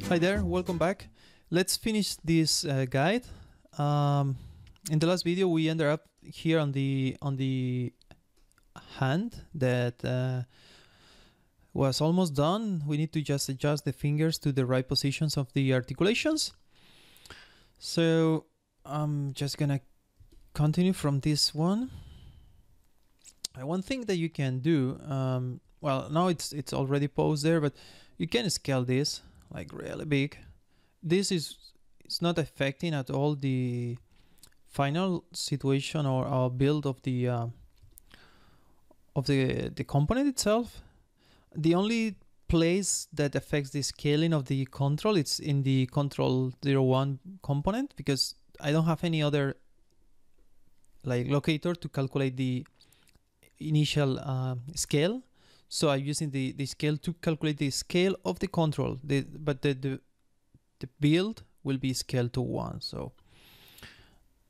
Hi there, welcome back. Let's finish this guide. In the last video, we ended up here on the hand that was almost done. We need to just adjust the fingers to the right positions of the articulations. So I'm just gonna continue from this one. One thing that you can do, well, now it's already posed there, but you can scale this like really big. This it's not affecting at all the final situation or build of the component itself. The only place that affects the scaling of the control, it's in the control 01 component, because I don't have any other like locator to calculate the initial scale. So I'm using the scale to calculate the scale of the control. But the build will be scaled to 1. So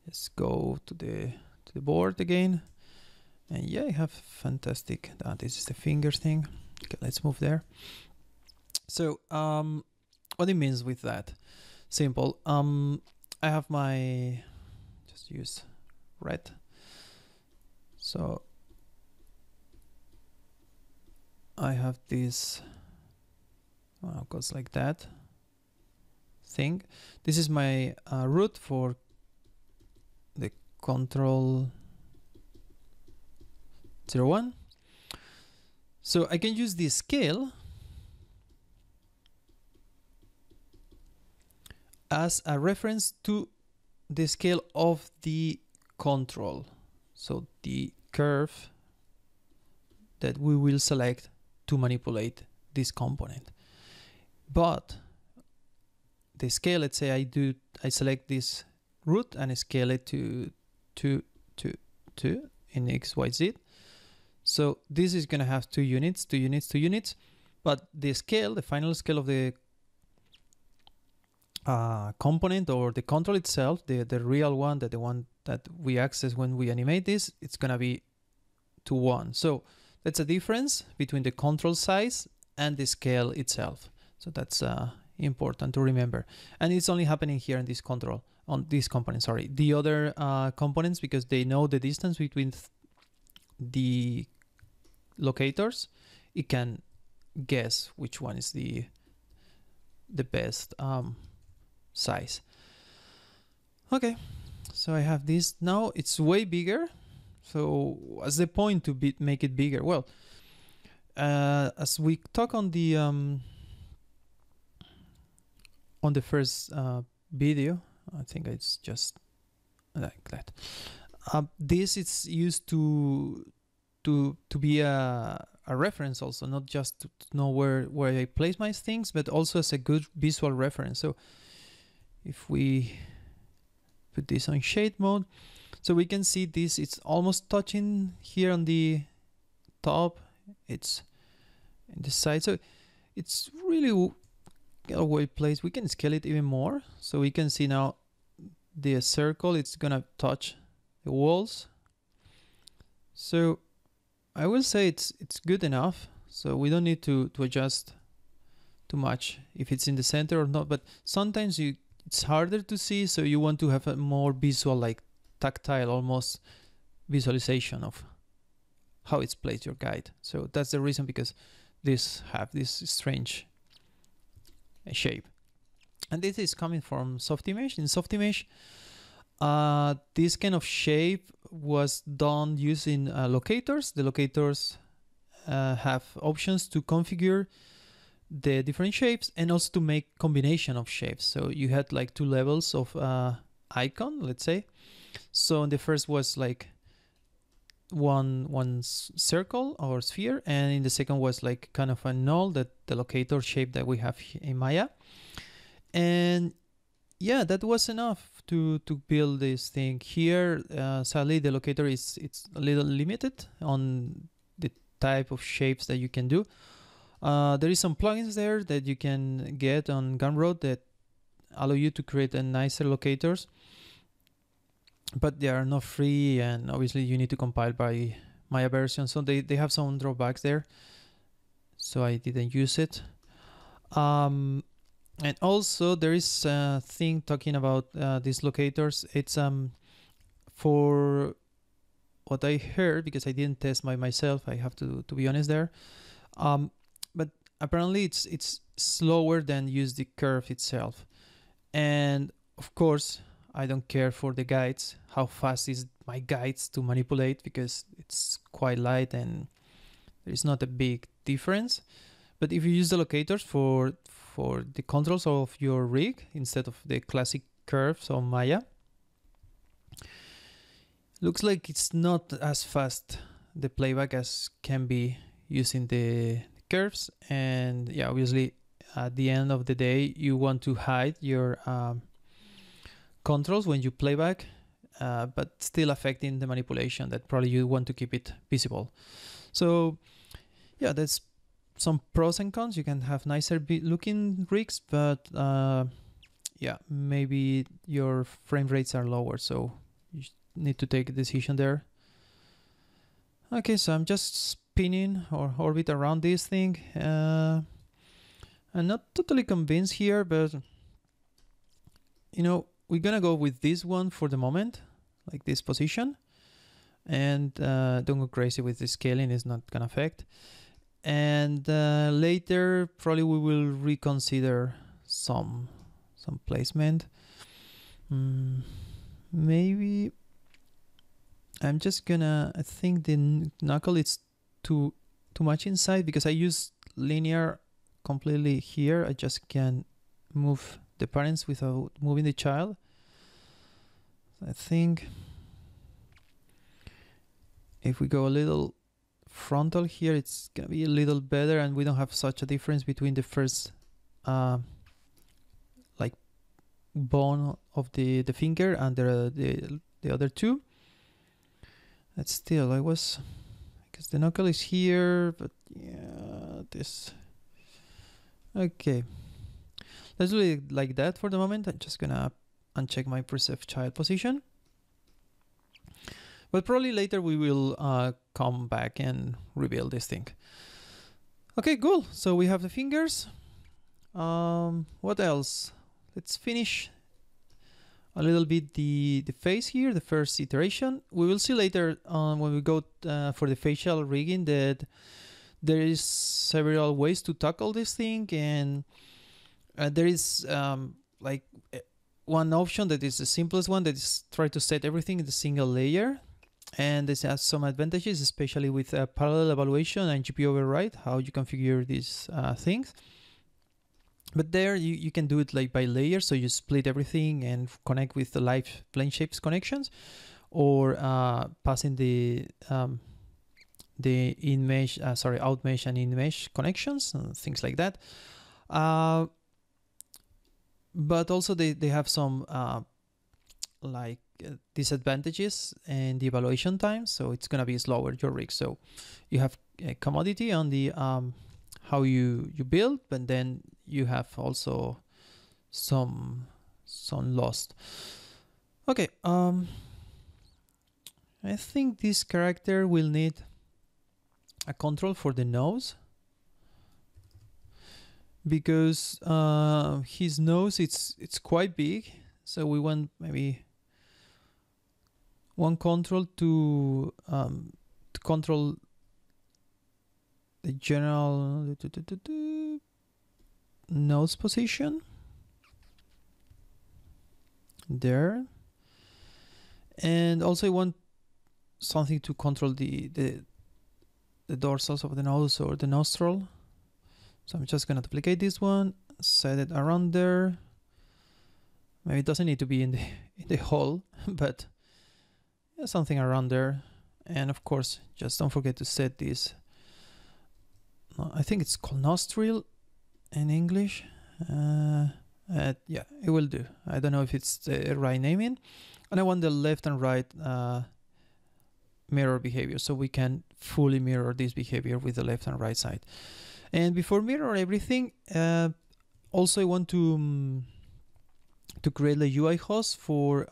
let's go to the board again. And yeah, I have fantastic. This is the fingers thing. Okay, let's move there. So what it means with that? Simple. I have my, just use red. So I have this, well, it goes like that thing. This is my root for the control 01. So I can use the scale as a reference to the scale of the control. So the curve that we will select to manipulate this component. But the scale, let's say I select this root and scale it to 2 in XYZ. So this is going to have 2 units, 2 units, 2 units. But the scale, the final scale of the component or the control itself, the real one, the one that we access when we animate this, it's going to be to 1. So that's a difference between the control size and the scale itself. So that's important to remember. And it's only happening here in this control, on this component, sorry. The other components, because they know the distance between the locators, it can guess which one is the best size. Okay, so I have this now. It's way bigger. So what's the point to make it bigger? Well, as we talk on the first video, I think it's just like that. This is used to be a reference also, not just to know where I place my things, but also as a good visual reference. So if we put this on shade mode, so we can see this, it's almost touching here on the top, it's in the side. So it's really well placed. We can scale it even more. So we can see now the circle, it's gonna touch the walls. So I will say it's good enough. So we don't need to adjust too much if it's in the center or not, but sometimes it's harder to see, so you want to have a more visual, like tactile almost visualization of how it's placed, your guide. So that's the reason, because this have this strange shape. And this is coming from Softimage. In Softimage, this kind of shape was done using locators. The locators have options to configure the different shapes and also to make combination of shapes. So you had like 2 levels of icon, let's say. So the first was like one circle or sphere, and in the second was like kind of a null, that the locator shape that we have in Maya. And yeah, that was enough to build this thing here. Sadly, the locator it's a little limited on the type of shapes that you can do. There is some plugins there that you can get on Gumroad that allow you to create a nicer locators, but they are not free, and obviously you need to compile by Maya version, so they have some drawbacks there, so I didn't use it. And also there is a thing talking about these locators. It's for what I heard, because I didn't test by myself, I have to be honest there. But apparently it's slower than use the curve itself. And of course, I don't care for the guides, how fast is my guides to manipulate, because it's quite light and there is not a big difference. But if you use the locators for the controls of your rig instead of the classic curves on Maya, looks like it's not as fast the playback as can be using the curves. And yeah, obviously at the end of the day you want to hide your controls when you playback, but still affecting the manipulation, that probably you want to keep it visible. So yeah, that's some pros and cons. You can have nicer looking rigs, but yeah, maybe your frame rates are lower, so you need to take a decision there. Okay, so I'm just spinning or orbit around this thing. I'm not totally convinced here, but you know, we're gonna go with this one for the moment, like this position, and don't go crazy with the scaling, it's not gonna affect. And later probably we will reconsider some placement. Maybe I'm just gonna, I think the knuckle is too much inside, because I use linear completely here. I just can move the parents without moving the child. I think if we go a little frontal here, it's gonna be a little better, and we don't have such a difference between the first like bone of the finger and the other two. But still, I was, because the knuckle is here, but yeah, this. Okay, let's do it like that for the moment. I'm just gonna uncheck my preserve child position, but probably later we will come back and reveal this thing. Okay, cool. So we have the fingers. What else? Let's finish a little bit the face here, the first iteration. We will see later on when we go for the facial rigging that there is several ways to tackle this thing, and there is like one option that is the simplest one, that is try to set everything in the single layer. And this has some advantages, especially with parallel evaluation and GPU override, how you configure these things. But there you can do it like by layer, so you split everything and connect with the live plane shapes connections, or passing the in mesh, out mesh and in mesh connections, things like that. But also they have some like disadvantages in the evaluation time, so it's gonna be slower your rig. So you have a commodity on the how you build, but then you have also some lost. Okay, I think this character will need a control for the nose, because his nose it's quite big, so we want maybe one control to control the general nose position there, and also I want something to control the dorsals of the nose or the nostril. So I'm just gonna duplicate this one, set it around there. Maybe it doesn't need to be in the hole, but yeah, something around there. And of course, just don't forget to set this. I think it's called nostril in English. Yeah, it will do. I don't know if it's the right naming. And I want the left and right mirror behavior, so we can fully mirror this behavior with the left and right side. And before mirror everything, also I want to create a UI host for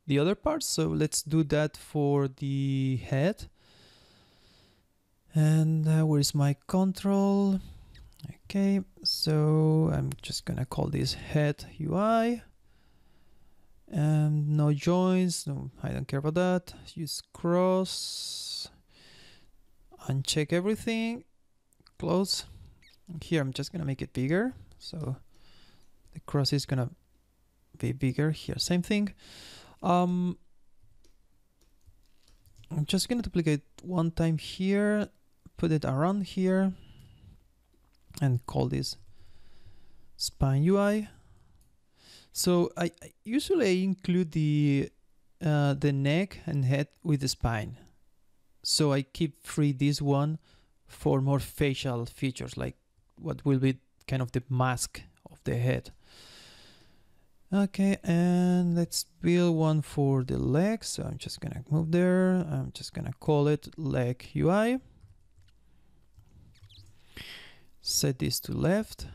the other parts. So let's do that for the head. And where is my control? Okay, so I'm just gonna call this head UI. And no joins, no, I don't care about that. Use cross, uncheck everything, close. Here I'm just gonna make it bigger, so the cross is gonna be bigger here. Same thing. I'm just gonna duplicate one time here, put it around here, and call this spine UI. So I usually include the neck and head with the spine. So I keep free this one for more facial features, like what will be kind of the mask of the head. Okay, and let's build one for the legs. So I'm just gonna move there. I'm just gonna call it leg UI. Set this to left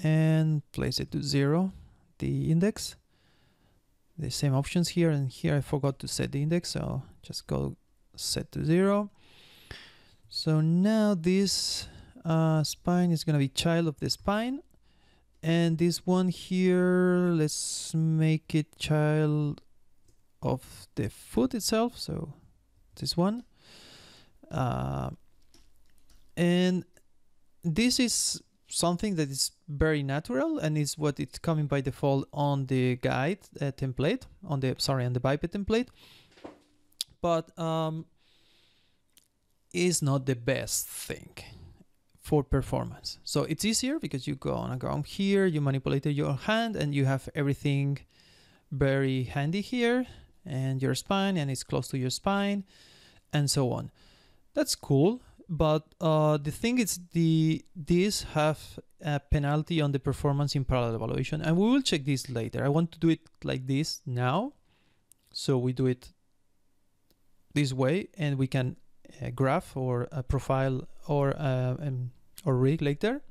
and place it to 0, the index. The same options here, and here I forgot to set the index, so just go set to 0. So now this spine is gonna be child of the spine, and this one here, let's make it child of the foot itself, so this one. And this is something that is very natural and is what it's coming by default on the guide template, on the biped template, but is not the best thing for performance. So it's easier because you go on a ground here, you manipulate your hand, and you have everything very handy here, and your spine, and it's close to your spine, and so on. That's cool. But the thing is, these have a penalty on the performance in parallel evaluation, and we will check this later. I want to do it like this now, so we do it this way, and we can graph or profile or rig later,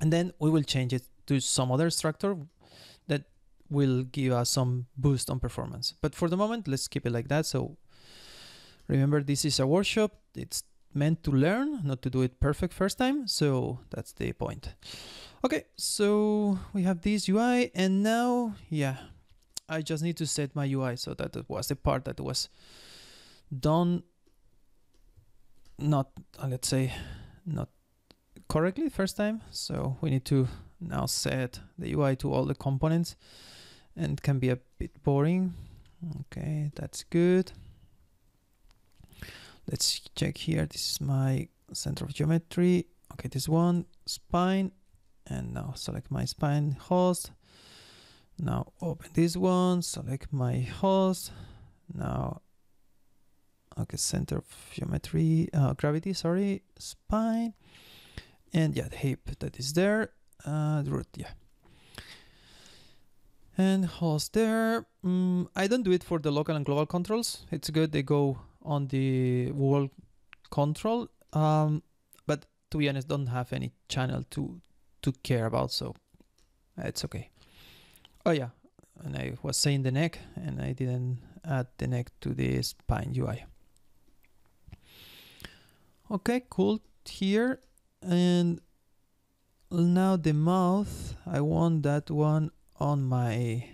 and then we will change it to some other structure that will give us some boost on performance. But for the moment, let's keep it like that. So remember, this is a workshop. It's meant to learn, not to do it perfect first time, so that's the point. Okay, so we have this UI, and now, yeah, I just need to set my UI. So that was the part that was done not, let's say, not correctly first time. So we need to now set the UI to all the components, and it can be a bit boring. Okay, that's good. Let's check here. This is my center of geometry. Okay, this one, spine, and now select my spine host. Now open this one, select my host. Now, okay, center of geometry, gravity, sorry, spine. And yeah, the hip that is there, the root, yeah. And host there. I don't do it for the local and global controls. It's good, they go on the world control, but to be honest, don't have any channel to care about, so it's okay. Oh yeah, and I was saying the neck, and I didn't add the neck to the spine UI. Okay, cool here. And now the mouth, I want that one on my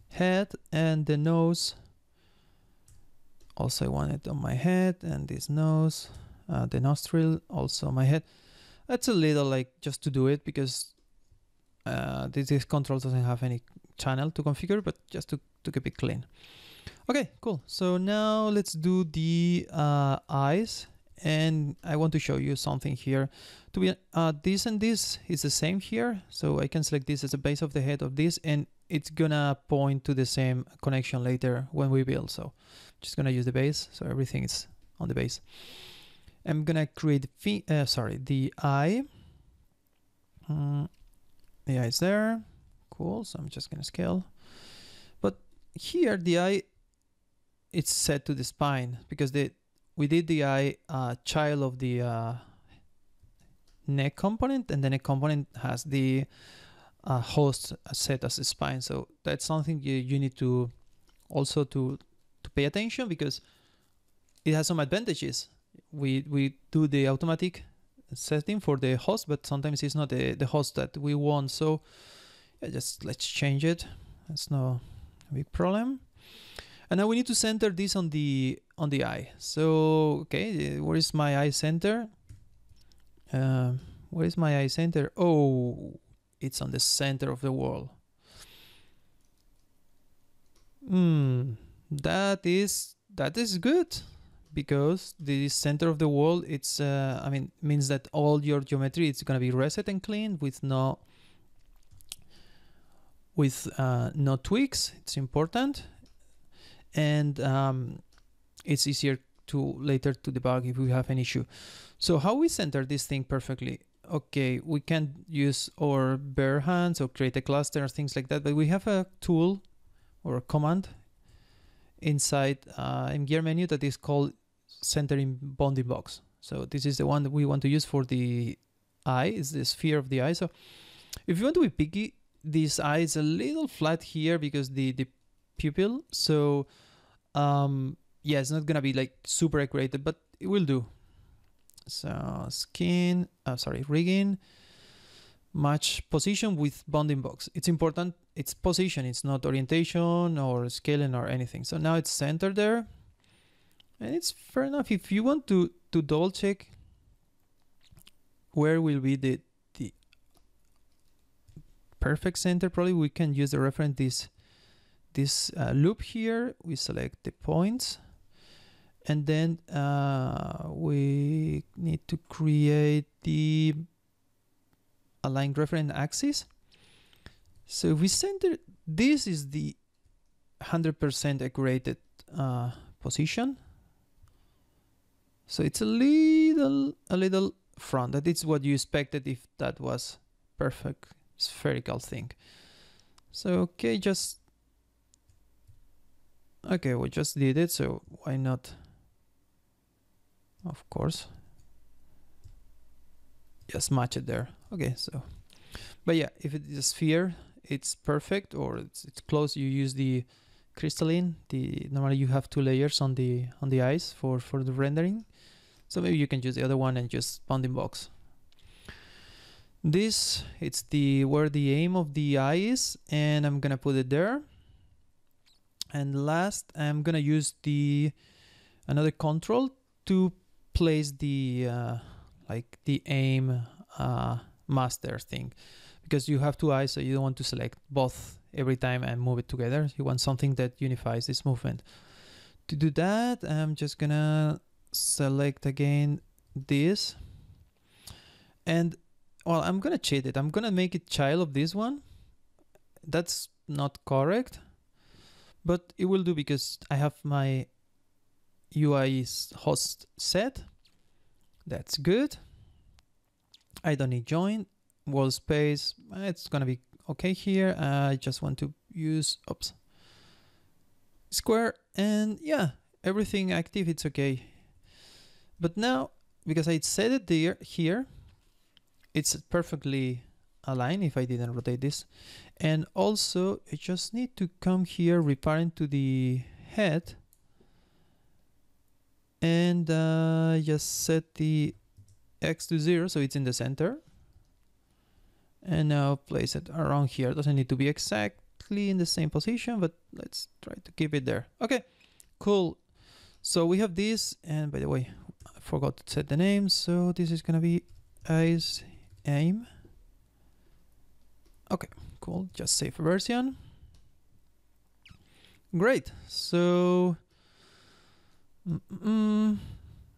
head, and the nose also I want it on my head, and this nose, the nostril also on my head. That's a little like just to do it because this control doesn't have any channel to configure, but just to keep it clean. Okay, cool. So now let's do the eyes, and I want to show you something here. To be this and this is the same here, so I can select this as a base of the head of this, and it's gonna point to the same connection later when we build. So just gonna use the base, so everything is on the base. I'm gonna create the eye. The eye is there, cool. So I'm just gonna scale, but here the eye, it's set to the spine because we did the eye child of the neck component, and the neck component has the host set as a spine. So that's something you need to also to pay attention, because it has some advantages. We do the automatic setting for the host, but sometimes it's not the host that we want. So yeah, just let's change it. That's no big problem. And now we need to center this on the eye. So okay, where is my eye center? Where is my eye center? Oh, it's on the center of the wall. That is good, because the center of the wall, it's I mean, means that all your geometry is gonna be reset and clean with no tweaks. It's important, and it's easier to later to debug if we have an issue. So how we center this thing perfectly? Okay, we can use our bare hands or create a cluster or things like that, but we have a tool or a command inside mGear menu that is called centering bounding box. So this is the one that we want to use for the eye, is the sphere of the eye. So if you want to be picky, this eye is a little flat here because the pupil. So yeah, it's not gonna be like super accurate, but it will do. So skin, rigging, match position with bounding box. It's important, it's position, it's not orientation or scaling or anything. So now it's centered there, and it's fair enough. If you want to double check where will be the perfect center, probably we can use the reference this loop here. We select the points, and then we need to create the aligned reference axis. So if we center, this is the 100% accurate position. So it's a little front. That is what you expected if that was perfect spherical thing. So okay, we just did it, so why not? Of course, just match it there. Okay, so but yeah, if it is a sphere, it's perfect, or it's close. You use the crystalline. Normally you have two layers on the eyes for the rendering. So maybe you can use the other one and just bounding box. This, it's where the aim of the eye is, and I'm gonna put it there. And last, I'm gonna use another control to place the like the aim master thing, because you have two eyes, so you don't want to select both every time and move it together. You want something that unifies this movement. To do that, I'm just gonna select again this, and well, I'm gonna cheat it. I'm gonna make it child of this one. That's not correct, but it will do because I have my UI host set. That's good. I don't need join, wall space. It's gonna be okay here. I just want to use square, and yeah, everything active. It's okay. But now, because I set it here, it's perfectly aligned if I didn't rotate this. And also, I just need to come here, reparent to the head, and just set the X to 0, so it's in the center. And now place it around here. It doesn't need to be exactly in the same position, but let's try to keep it there. Okay, cool. So we have this, and by the way, I forgot to set the name, so this is gonna be eyes aim. Okay, cool, just save version. Great, so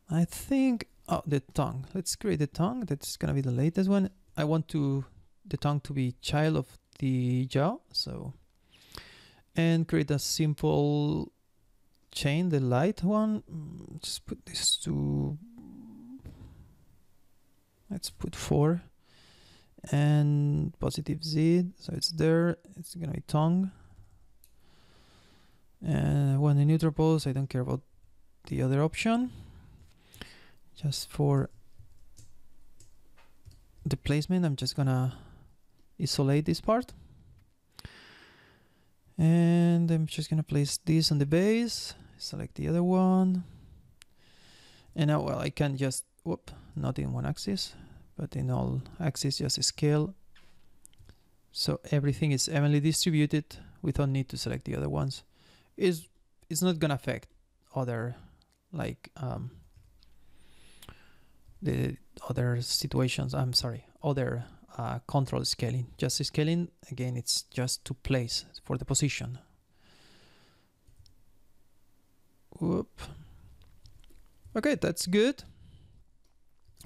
I think, the tongue. Let's create the tongue. That's gonna be the latest one. I want the tongue to be child of the jaw, so, and create a simple chain, the light one. Just put this to, let's put 4, and positive Z, so it's there. It's gonna be tongue. And when the neutral pose, I don't care about the other option. Just for the placement, I'm just gonna isolate this part, and I'm just gonna place this on the base, select the other one, And now, well, I can just, whoop, not in one axis, but in all axes, just scale. So everything is evenly distributed. We don't need to select the other ones. It's not gonna affect other, like the other situations. I'm sorry, other control scaling. Just scaling, again, it's just to place for the position. Whoop. Okay, that's good.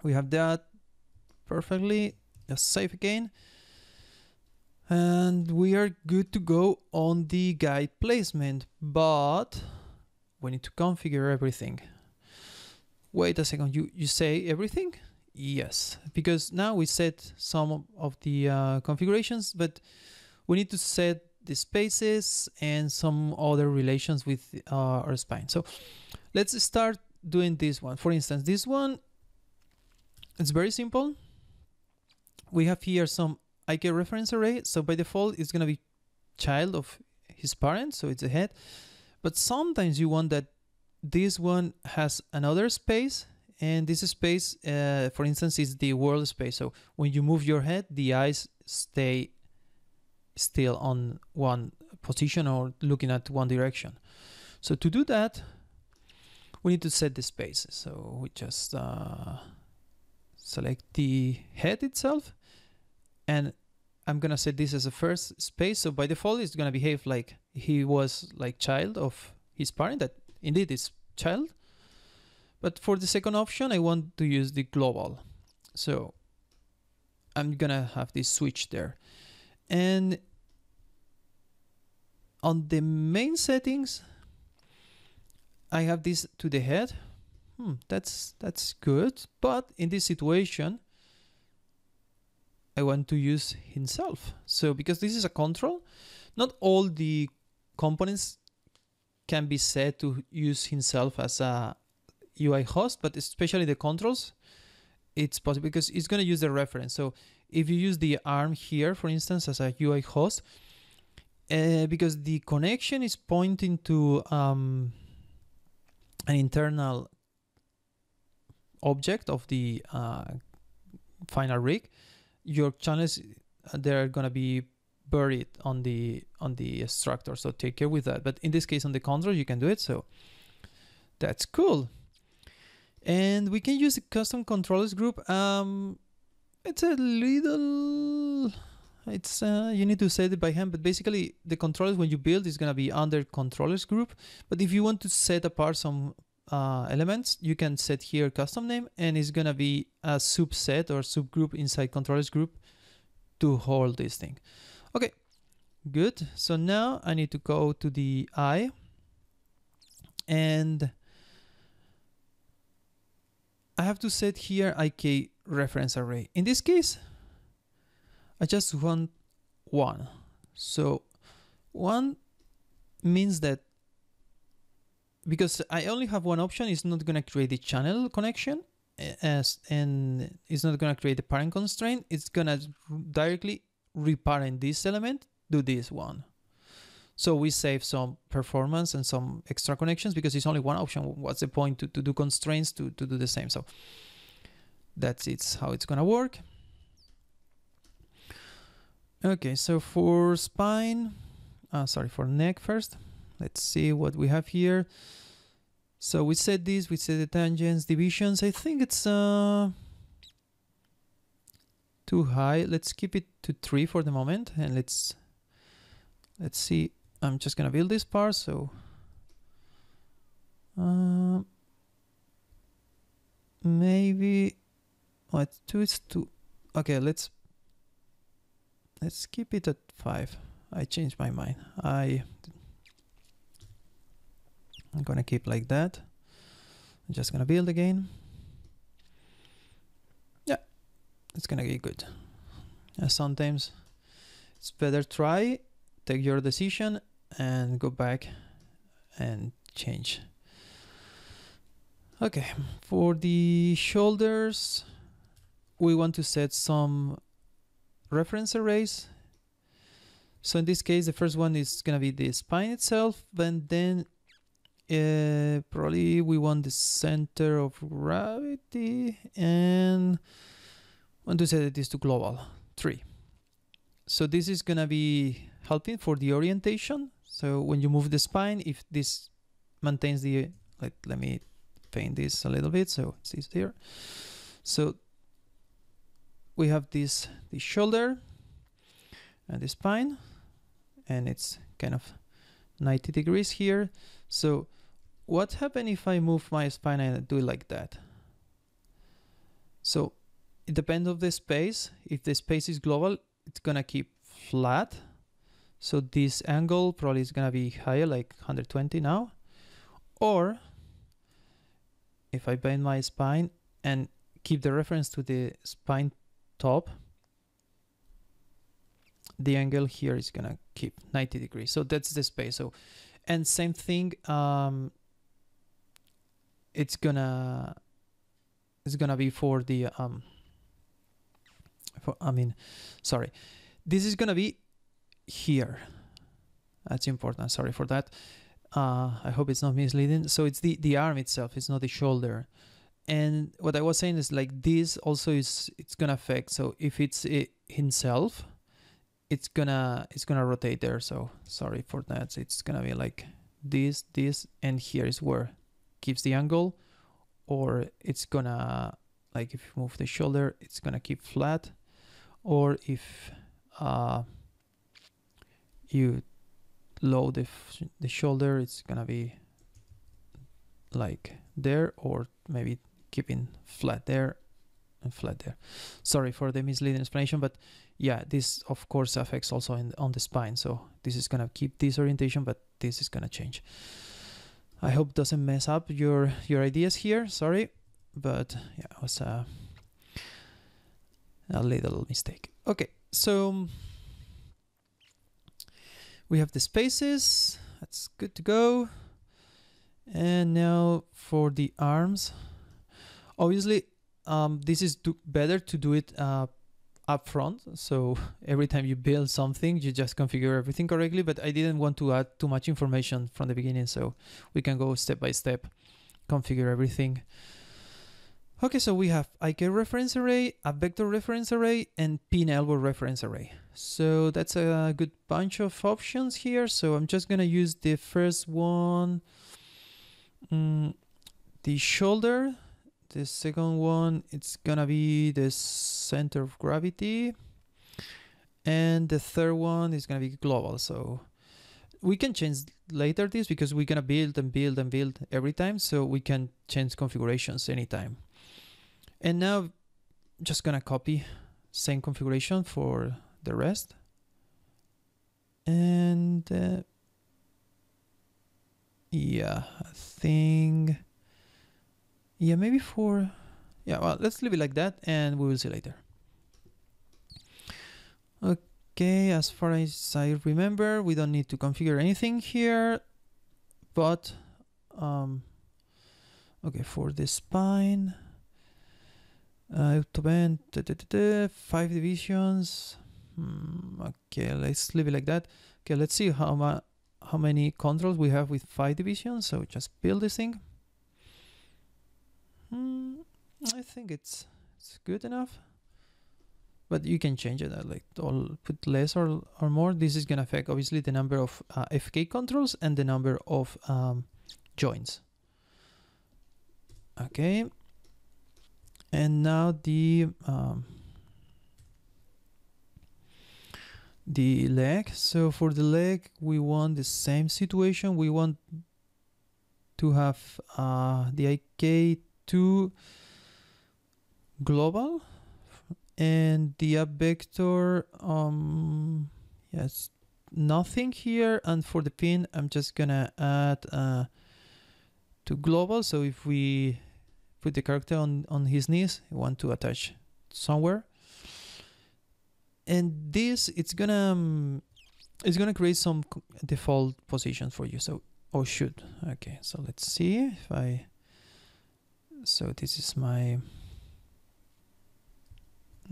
We have that perfectly. Just save again. And we are good to go on the guide placement, but we need to configure everything. Wait a second, you say everything? Yes, because now we set some of the configurations, but we need to set the spaces and some other relations with our spine. So let's start doing this one. For instance, this one, it's very simple. We have here some IK reference array. So by default, it's going to be child of his parent. So it's a head. But sometimes you want that this one has another space. And this space, for instance, is the world space. So when you move your head, the eyes stay still on one position or looking at one direction. So to do that, we need to set the spaces. So we just select the head itself, and I'm gonna set this as a first space. So by default, it's gonna behave like he was like child of his parent, that indeed is child. But for the second option, I want to use the global. So I'm gonna have this switch there. And on the main settings, I have this to the head. That's good. But in this situation, I want to use himself. So because this is a control, not all the components can be set to use himself as a UI host, but especially the controls, it's possible because it's going to use the reference. So if you use the arm here, for instance, as a UI host, because the connection is pointing to an internal object of the final rig, your channels, they're going to be buried on the structure. So take care with that. But in this case, on the control, you can do it. So that's cool. And we can use the custom controllers group. It's a little, you need to set it by hand, but basically the controllers, when you build, is going to be under controllers group. But if you want to set apart some elements, you can set here custom name, and it's going to be a subset or subgroup inside controllers group to hold this thing. Okay, good. So now I need to go to the eye, and I have to set here IK reference array. In this case, I just want one. So one means that because I only have one option, it's not going to create the channel connection and it's not going to create the parent constraint. It's going to directly reparent this element, do this one. So we save some performance and some extra connections because it's only one option. What's the point to do constraints to do the same? So that's how it's gonna work. Okay, so for spine, for neck first, let's see what we have here. So we set this, we set the tangents, divisions. I think it's too high. Let's keep it to 3 for the moment, and let's see. I'm just gonna build this part, so maybe what 2 is 2. Okay, let's keep it at 5. I changed my mind. I'm gonna keep like that. I'm just gonna build again. Yeah, it's gonna be good. Sometimes it's better try, take your decision, and go back and change. Okay, for the shoulders, we want to set some reference arrays. So in this case, the first one is going to be the spine itself, and then Probably we want the center of gravity, and want to set this to global 3. So this is gonna be helping for the orientation. So when you move the spine, if this maintains the, like, let me paint this a little bit so it's easier. So we have this the shoulder and the spine, and it's kind of 90 degrees here. So what happens if I move my spine and do it like that? So it depends on the space. If the space is global, it's gonna keep flat. So this angle probably is gonna be higher, like 120 now. Or if I bend my spine and keep the reference to the spine top, the angle here is gonna keep 90 degrees. So that's the space. So, and same thing, it's gonna be for the this is gonna be here. That's important. Sorry for that. I hope it's not misleading. So it's the arm itself, it's not the shoulder. And what I was saying is, like, this also it's gonna affect. So if it's himself, it's gonna rotate there. So sorry for that. It's gonna be like this, and here is where keeps the angle. Or it's gonna, like, if you move the shoulder, it's gonna keep flat. Or if you load the shoulder, it's gonna be like there, or maybe keeping flat there and flat there. Sorry for the misleading explanation, but yeah, this of course affects also on the spine. So this is gonna keep this orientation, but this is gonna change. I hope it doesn't mess up your ideas here. Sorry, but yeah, it was a little mistake. Okay, so we have the spaces. That's good to go. And now for the arms. Obviously, this is better to do it up front. So every time you build something, you just configure everything correctly. But I didn't want to add too much information from the beginning, so we can go step by step, configure everything. Okay, so we have IK reference array, a vector reference array, and pin elbow reference array. So that's a good bunch of options here. So I'm just gonna use the first one, the shoulder. The second one, it's gonna be the center of gravity. And the third one is gonna be global. So we can change later this because we're gonna build and build and build every time. So we can change configurations anytime. And now I'm just gonna copy same configuration for the rest. And yeah, I think, yeah, maybe for, yeah, well, let's leave it like that and we will see later. Okay, as far as I remember, we don't need to configure anything here, but okay, for the spine, to bend 5 divisions. Okay, let's leave it like that. Okay, let's see how many controls we have with 5 divisions. So just build this thing. I think it's good enough, but you can change it, like put less or more. This is gonna affect obviously the number of FK controls and the number of joints. Okay, and now the leg. So for the leg, we want the same situation. We want to have the IK2 global and the up vector, yes, nothing here. And for the pin, I'm just gonna add to global. So if we put the character on his knees, we want to attach somewhere. And this, it's gonna create some default positions for you. So, oh shoot, okay, so let's see if so this is my,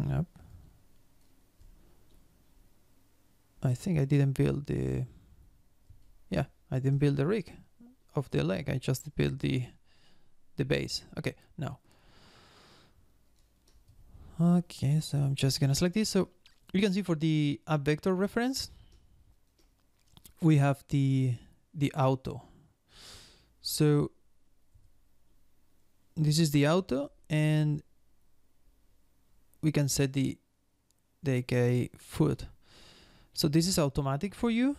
yep, I think I didn't build the, yeah, I didn't build the rig. of the leg. I just built the base. Okay, now. Okay, so I'm just gonna select this. So you can see for the app vector reference, we have the auto. So this is the auto, and we can set the AK foot. So this is automatic for you.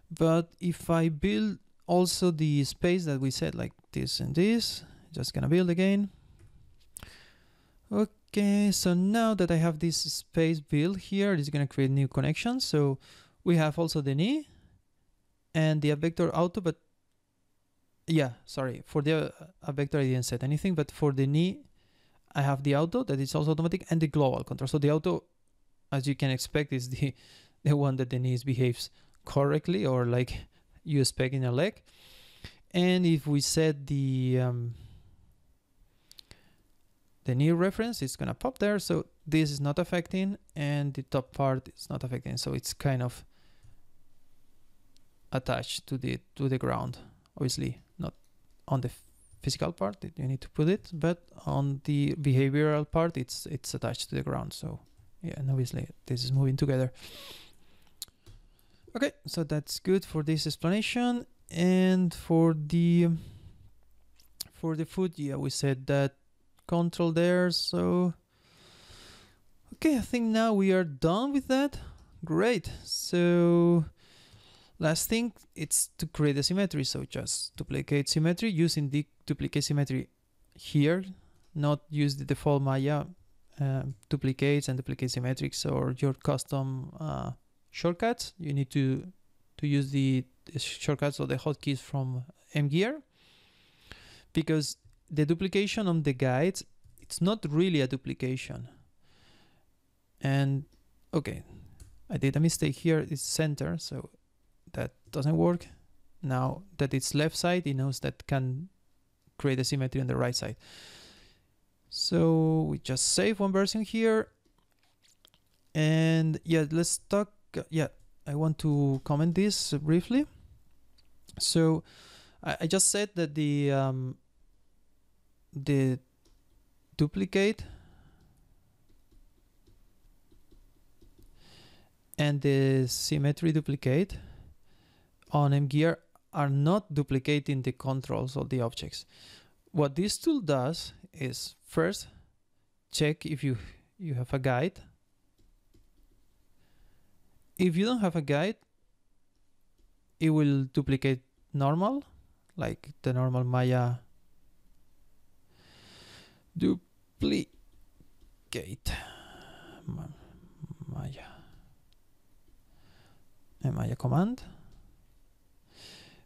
But if I build also the space that we set, like this and this, just gonna build again. Okay, so now that I have this space built here, it's gonna create new connections. So we have also the knee and the vector auto, but yeah, sorry, for the vector I didn't set anything, but for the knee I have the auto that is also automatic and the global control. So the auto, as you can expect, is the one that the knees behaves correctly, or like you expect in a leg. And if we set the knee reference, it's gonna pop there. So this is not affecting, and the top part is not affecting. So it's kind of attached to the ground. Obviously not on the physical part, you need to put it, but on the behavioral part, it's attached to the ground. So yeah, and obviously this is moving together. Okay, so that's good for this explanation. And for the foot, yeah, we said that control there. So okay, I think now we are done with that. Great. So last thing, it's to create a symmetry. So just duplicate symmetry using the duplicate symmetry here, not use the default Maya duplicates and duplicate symmetrics or your custom shortcuts. You need to use the shortcuts or the hotkeys from mGear, because the duplication on the guides, it's not really a duplication. And okay, I did a mistake here. It's center, so that doesn't work. Now that it's left side, it knows that can create a symmetry on the right side. So we just save one version here. And yeah, let's talk. Yeah, I want to comment this briefly. So I just said that the duplicate and the symmetry duplicate on mGear are not duplicating the controls of the objects. What this tool does is first check if you have a guide. If you don't have a guide, it will duplicate normal, like the normal Maya duplicate Maya command.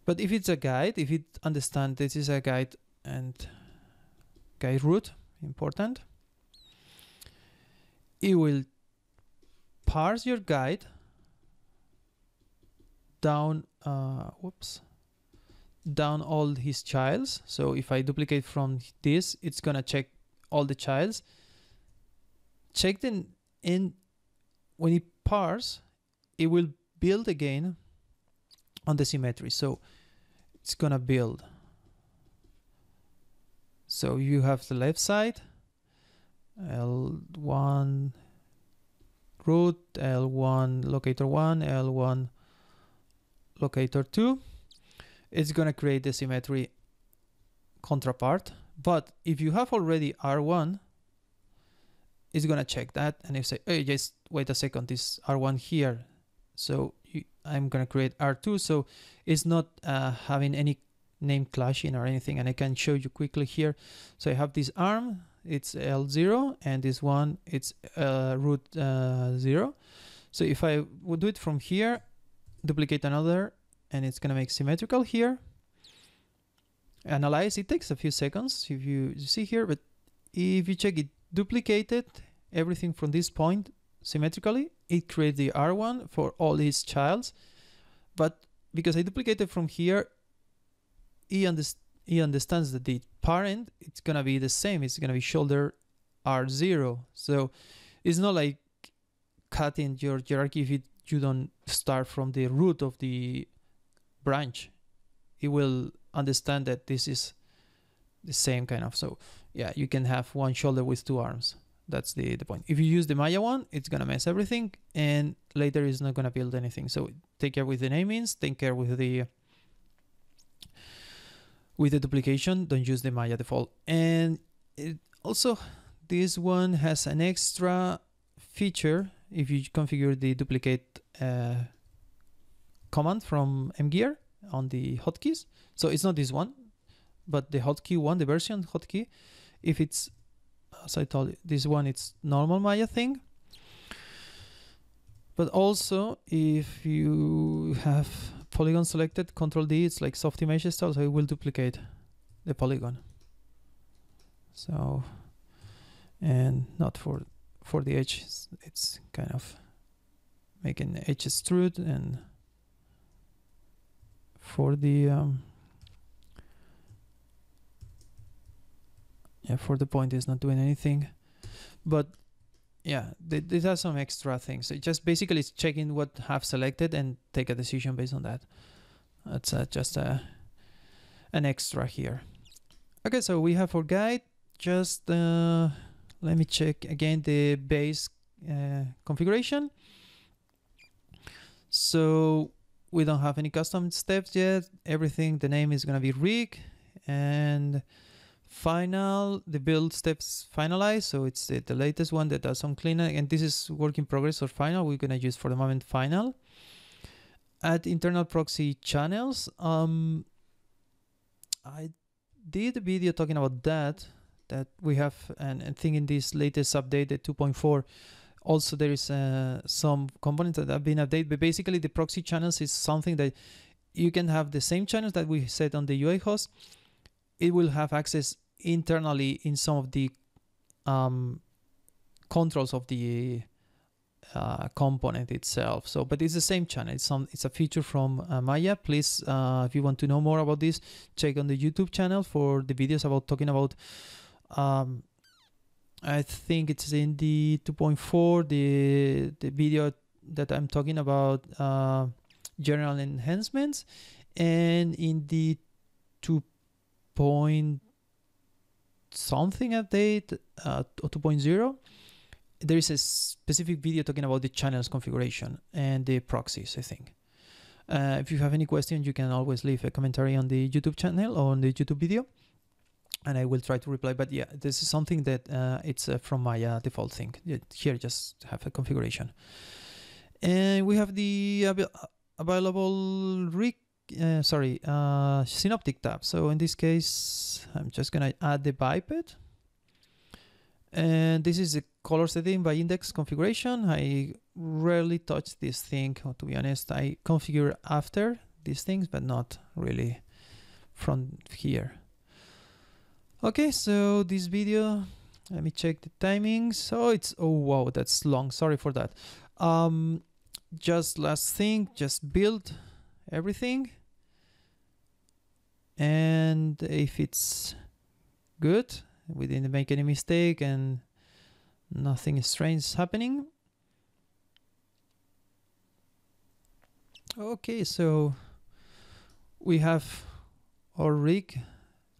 But if it's a guide, if it understands this is a guide and guide root, important, it will parse your guide down down all his childs. So if I duplicate from this, it's gonna check all the childs, check them in. When it parse, it will build again on the symmetry. So it's gonna build. So you have the left side, L1 root, L1 locator 1, L1 locator 2. It's gonna create the symmetry contrapart. But if you have already R1, it's gonna check that, and if say, hey, just wait a second, this R1 here, so I'm gonna create R2, so it's not having any name clashing or anything. And I can show you quickly here. So I have this arm, it's L0, and this one it's root 0. So if I would do it from here, duplicate another, and it's gonna make symmetrical here. Analyze, it takes a few seconds if you see here, but if you check it, duplicated everything from this point symmetrically, it creates the R1 for all its childs. But because I duplicated from here, he understands that the parent, it's gonna be the same, it's gonna be shoulder R0. So it's not like cutting your hierarchy if you don't start from the root of the branch. It will understand that this is the same kind of. So yeah, you can have one shoulder with two arms. That's the point. If you use the Maya one, it's gonna mess everything, and later it's not gonna build anything. So take care with the namings, take care with the duplication. Don't use the Maya default. And also, this one has an extra feature if you configure the duplicate command from mGear on the hotkeys. So it's not this one, but the hotkey one, the version hotkey. If it's, as I told you, this one, it's normal Maya thing. But also, if you have polygon selected, Control D, it's like soft image style, so it will duplicate the polygon. So, and not for the edge, it's kind of making edge extrude, and for the for the point is not doing anything. But yeah, it has some extra things. So just basically it's checking what have selected and take a decision based on that. That's just an extra here. Okay, so we have our guide. Just let me check again the base configuration. So we don't have any custom steps yet. Everything, the name is gonna be rig, and final, the build steps finalized. So it's the latest one that does some cleanup, and this is work in progress or final. We're gonna use for the moment final. Add internal proxy channels. I did a video talking about that we have, and I think in this latest update, the 2.4, also there is some components that have been updated. But basically the proxy channels is something that you can have the same channels that we set on the UI host. It will have access internally in some of the controls of the component itself. So, but it's the same channel. It's a feature from Maya. Please, if you want to know more about this, check on the YouTube channel for the videos about talking about. I think it's in the 2.4, the video that I'm talking about general enhancements, and in the 2. Something update or 2.0, there is a specific video talking about the channels configuration and the proxies, I think. If you have any questions, you can always leave a commentary on the YouTube channel or on the YouTube video, and I will try to reply. But yeah, this is something that it's from my default thing. Here, just have a configuration. And we have the available synoptic tab. So in this case, I'm just gonna add the biped, and this is the color setting by index configuration. I rarely touch this thing, to be honest. I configure after these things, but not really from here. Okay, so this video, let me check the timings. So it's, oh wow, that's long, sorry for that. Just last thing, just build everything, and if it's good, we didn't make any mistake and nothing strange happening. Okay, so we have our rig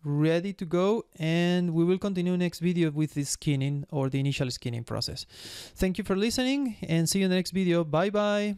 ready to go, and we will continue next video with the skinning or the initial skinning process. Thank you for listening, and see you in the next video. Bye bye.